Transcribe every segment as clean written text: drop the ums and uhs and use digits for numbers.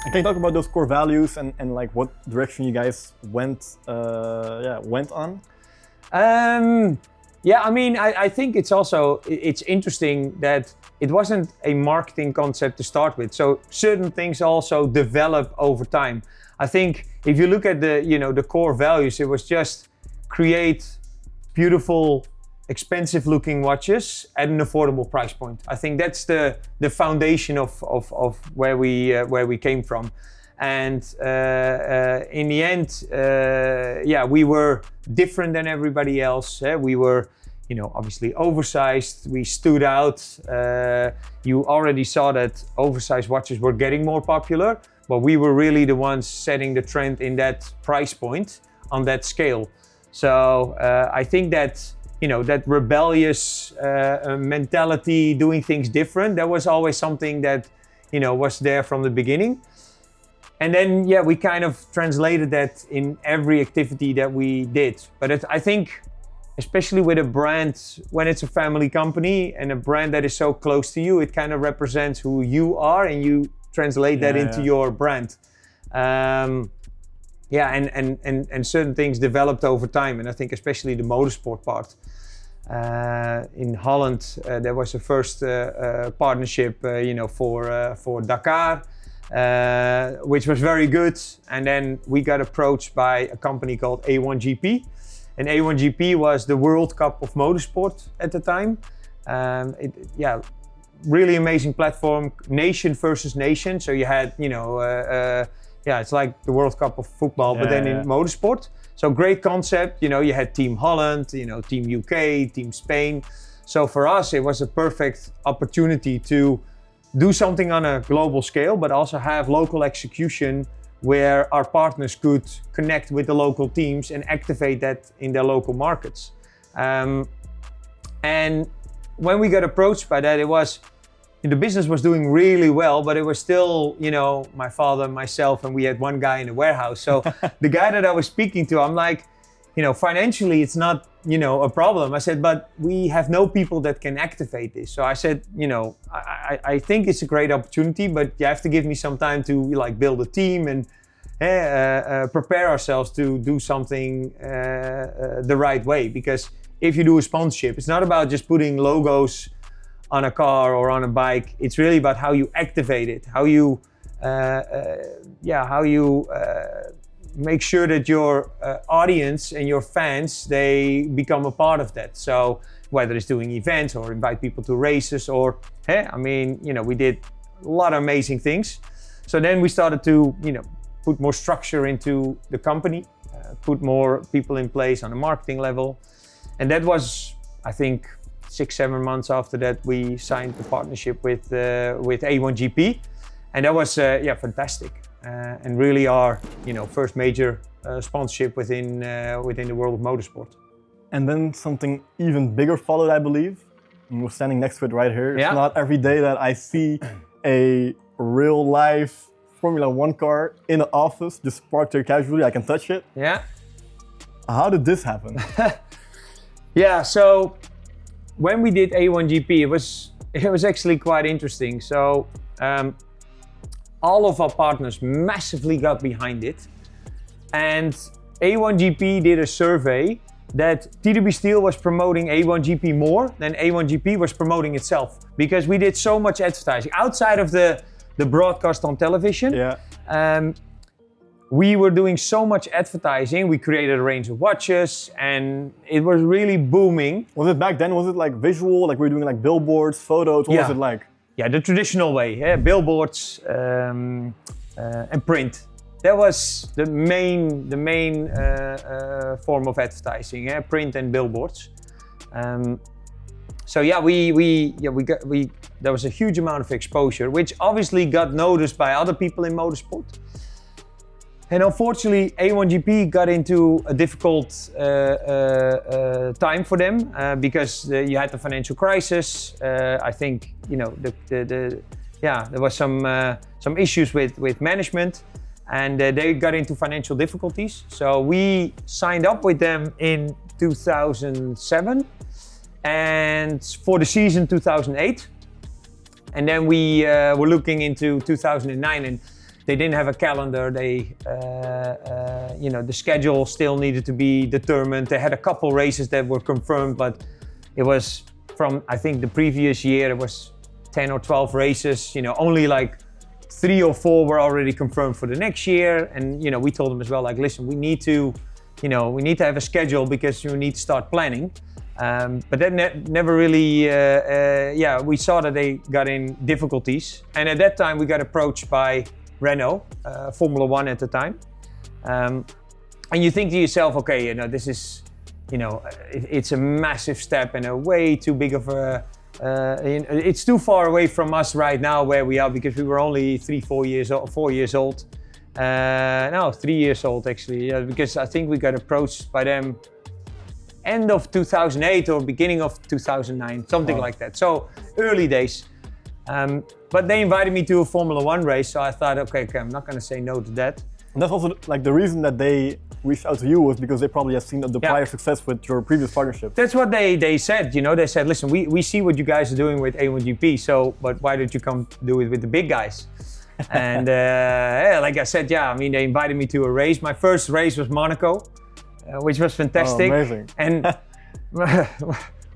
And can you talk about those core values and like what direction you guys went on? Yeah, I mean, I think it's interesting that it wasn't a marketing concept to start with. So certain things also develop over time. I think if you look at the core values, it was just create beautiful, expensive looking watches at an affordable price point. I think that's the foundation of where we came from. And in the end, we were different than everybody else. We were, obviously oversized. We stood out. You already saw that oversized watches were getting more popular, but we were really the ones setting the trend in that price point on that scale. So I think that, that rebellious mentality, doing things different, that was always something that, was there from the beginning. And then, we kind of translated that in every activity that we did. But I think, especially with a brand, when it's a family company and a brand that is so close to you, it kind of represents who you are and you translate that into your brand. And certain things developed over time. And I think especially the motorsport part. In Holland, there was a first partnership, for Dakar. Which was very good, and then we got approached by a company called A1GP, and A1GP was the World Cup of motorsport at the time. Really amazing platform, nation versus nation. So you had, it's like the World Cup of football, but then in motorsport. So great concept. You had Team Holland, Team UK, Team Spain. So for us, it was a perfect opportunity to do something on a global scale, but also have local execution where our partners could connect with the local teams and activate that in their local markets. And when we got approached by that, it was, the business was doing really well, but it was still, my father, myself, and we had one guy in the warehouse. So the guy that I was speaking to, I'm like, financially it's not, a problem. I said, but we have no people that can activate this. So I said, I think it's a great opportunity, but you have to give me some time to build a team and prepare ourselves to do something the right way. Because if you do a sponsorship, it's not about just putting logos on a car or on a bike. It's really about how you activate it, how you make sure that your audience and your fans, they become a part of that. So whether it's doing events or invite people to races or, we did a lot of amazing things. So then we started to, put more structure into the company, put more people in place on a marketing level. And that was, I think, 6-7 months after that, we signed the partnership with A1GP. And that was, fantastic. And really our, first major sponsorship within the world of motorsport. And then something even bigger followed, I believe. And we're standing next to it right here. It's not every day that I see a real life Formula One car in the office, just parked there casually. I can touch it. Yeah. How did this happen? So when we did A1GP, it was actually quite interesting. So. All of our partners massively got behind it. And A1GP did a survey that TWB Steel was promoting A1GP more than A1GP was promoting itself. Because we did so much advertising. Outside of the broadcast on television, we were doing so much advertising. We created a range of watches and it was really booming. Was it back then, was it like visual? Like we were doing photos? What was it like? Yeah, the traditional way, billboards and print. That was the main form of advertising, print and billboards. There was a huge amount of exposure, which obviously got noticed by other people in motorsport. And unfortunately, A1GP got into a difficult time for them because you had the financial crisis. I think there was some issues with management, and they got into financial difficulties. So we signed up with them in 2007, and for the season 2008, and then we were looking into 2009 and. they didn't have a calendar. They, the schedule still needed to be determined. They had a couple races that were confirmed, but it was from, I think the previous year, it was 10 or 12 races, only like 3 or 4 were already confirmed for the next year. And, we told them as well, like, listen, we need to have a schedule because you need to start planning. But that never really, we saw that they got in difficulties. And at that time we got approached by Renault, Formula One at the time. And you think to yourself, okay, this is, it's a massive step and a way too big of a, it's too far away from us right now where we are, because we were only 4 years old. No, 3 years old actually, because I think we got approached by them end of 2008 or beginning of 2009, something like that. So early days. But they invited me to a Formula One race, so I thought, okay, I'm not going to say no to that. And that's also like the reason that they reached out to you was because they probably have seen the prior success with your previous partnership. That's what they said. They said, listen, we see what you guys are doing with A1GP, but why don't you come do it with the big guys? And like I said, they invited me to a race. My first race was Monaco, which was fantastic. Oh, amazing. And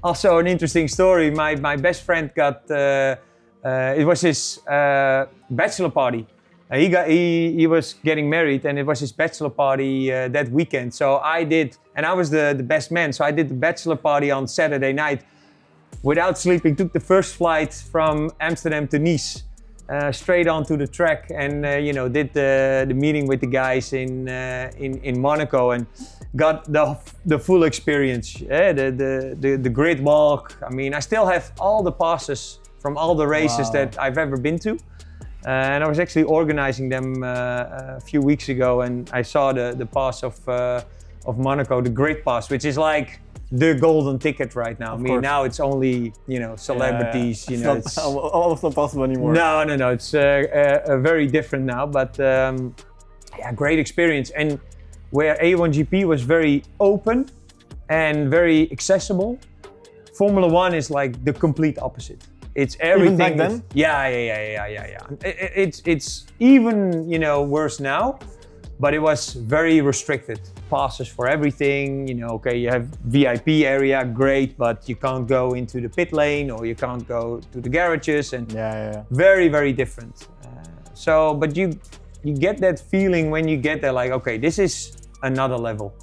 also an interesting story. My best friend got, it was his bachelor party. He was getting married, and it was his bachelor party that weekend. So I did, and I was the best man. So I did the bachelor party on Saturday night without sleeping. Took the first flight from Amsterdam to Nice, straight onto the track, and did the meeting with the guys in Monaco, and got the full experience. The grid walk. I mean, I still have all the passes from all the races that I've ever been to. And I was actually organizing them a few weeks ago, and I saw the pass of Monaco, the grid pass, which is like the golden ticket right now. I mean, now it's only celebrities. It's almost not possible anymore. No. It's very different now, but great experience. And where A1GP was very open and very accessible, Formula One is like the complete opposite. It's everything. Even back then? Yeah. It's even worse now, but it was very restricted. Passes for everything. Okay, you have VIP area, great, but you can't go into the pit lane or you can't go to the garages, and very, very different. But you get that feeling when you get there, like, okay, this is another level.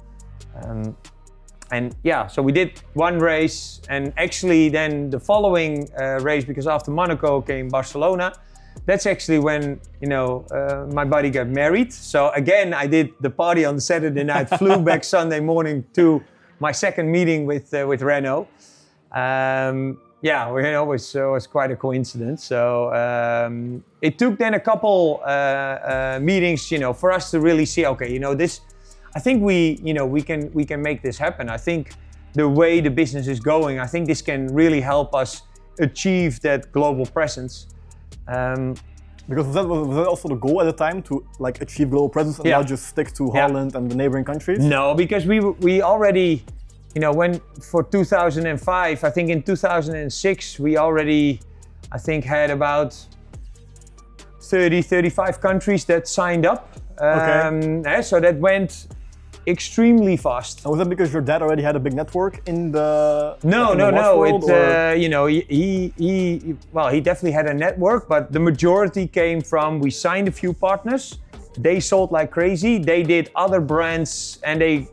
So we did one race, and actually then the following race, because after Monaco came Barcelona, that's actually when my buddy got married. So again, I did the party on Saturday night, flew back Sunday morning to my second meeting with Renault. It was quite a coincidence. So it took then a couple meetings, for us to really see, okay, this. I think we can make this happen. I think the way the business is going, I think this can really help us achieve that global presence. Because was that also the goal at the time, to like achieve global presence and not just stick to Holland and the neighboring countries? No, because we already, when for 2005, I think in 2006 we already, I think, had about 35 countries that signed up. So that went extremely fast. And was that because your dad already had a big network in the No. World, He definitely had a network, but the majority came from, we signed a few partners. They sold like crazy. They did other brands, and they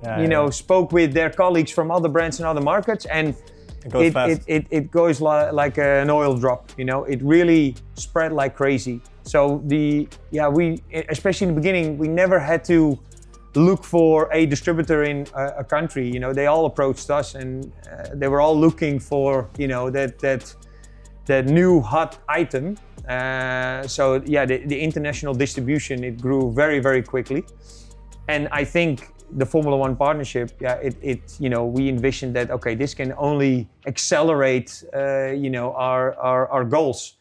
spoke with their colleagues from other brands in other markets, and it goes like an oil drop. It really spread like crazy. So we, especially in the beginning, we never had to look for a distributor in a country. They all approached us, and they were all looking for that new hot item. The international distribution, it grew very, very quickly. And I think the Formula One partnership, we envisioned that, okay, this can only accelerate our goals.